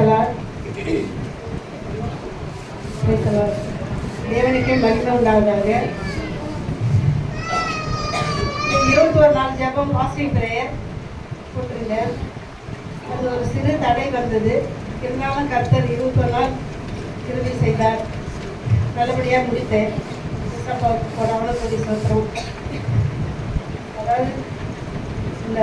Praise the Lord தேவனுக்கே மகிமை உண்டாவதாக. 21 நாள் ஜெபம் பாசிட்டிவ் பிரேயர் போட்டிருந்தேன். அது ஒரு சிறு தடை வந்தது. இருந்தாலும் கர்த்தர் 21 நாள் கிருபை செய்தார். நல்லபடியாக முடித்தேன். போடாமல் சொல்லி சொல்கிறோம். அதாவது இந்த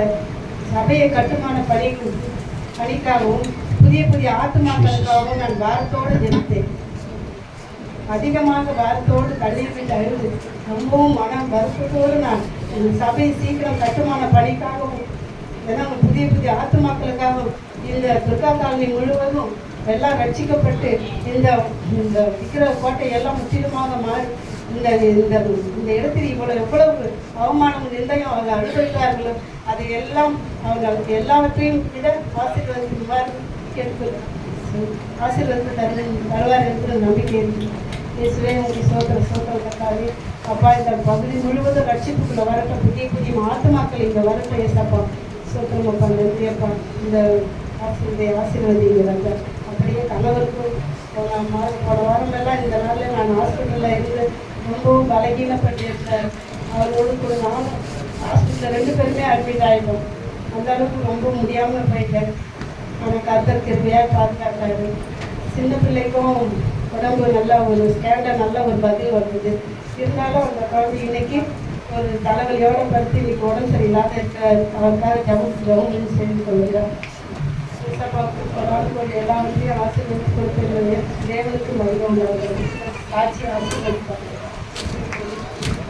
சபையை கட்டுமான பணிக்காகவும் புதிய புதிய ஆத்துமாக்களுக்காகவும் நான் வாரத்தோடு ஜெபித்தேன். அதிகமாக வாரத்தோடு கண்ணீர் விட்டு அழுது ரொம்பவும் மனம் வருத்தத்தோடு நான் சபை சீக்கிரம் கட்டுமான பணிக்காகவும் ஏன்னா புதிய புதிய ஆத்துமாக்களுக்காகவும் இந்த துர்கா காலனி முழுவதும் எல்லாம் ரட்சிக்கப்பட்டு இந்த இந்த விக்கிர கோட்டை எல்லாம் முற்றிலுமாக மாறி இந்த இந்த இந்த இடத்தில் எவ்வளவு அவமானம் நிந்தையும் அவங்க அனுபவித்தார்களோ அதை எல்லாம் அவங்க எல்லாவற்றையும் விட ஆசீர்வாதம் கேட்கு ஆசீர்வாதத்தை தருவார் என்று நம்பிக்கை இருக்கு. இயேசுவே உங்களுக்கு சோதர கட்டாவே அப்பா இந்த பகுதி முழுவதும் ரட்சிப்புக்குள்ள வரட்டும். புதிய புதிய ஆத்துமாக்கள் இங்கே வரட்டும். ஏசப்பா சோத்திரம் அப்பா நன்றியப்பா. இந்த ஆசீர்வதிங்க. அப்படியே கணவருக்கு போன வாரமெல்லாம் இந்த நாளில் நான் ஹாஸ்பிட்டலில் இருந்து ரொம்பவும் பலகீனப்பட்டிருக்கிறேன். அவரோடு கூட நானும் ஹாஸ்பிட்டலில் 2 பேருமே அட்மிட் ஆகிட்டோம். அந்த அளவுக்கு ரொம்ப முடியாமல் போயிட்டேன். ஆனால் கர்த்தர் கிருபையாக பாதுகாத்தாரு. சின்ன பிள்ளைக்கும் உடம்பு நல்லா ஒரு ஸ்கேனில் நல்ல ஒரு பதில் வந்தது. இருந்தாலும் அந்த குழந்தை இன்னைக்கு ஒரு தலைவலியோடு படுத்து இன்னைக்கு உடம்பு சரியில்லாத இருக்கிற அவருக்காக ஜபம் செய்து கொள்கிறார். எல்லாவற்றையும் ஆசீர்வதித்து கொடுத்து தேவனுக்கு மகிழ்வு உண்டாகிறது. சாட்சி ஆசீர்வதிப்பார்.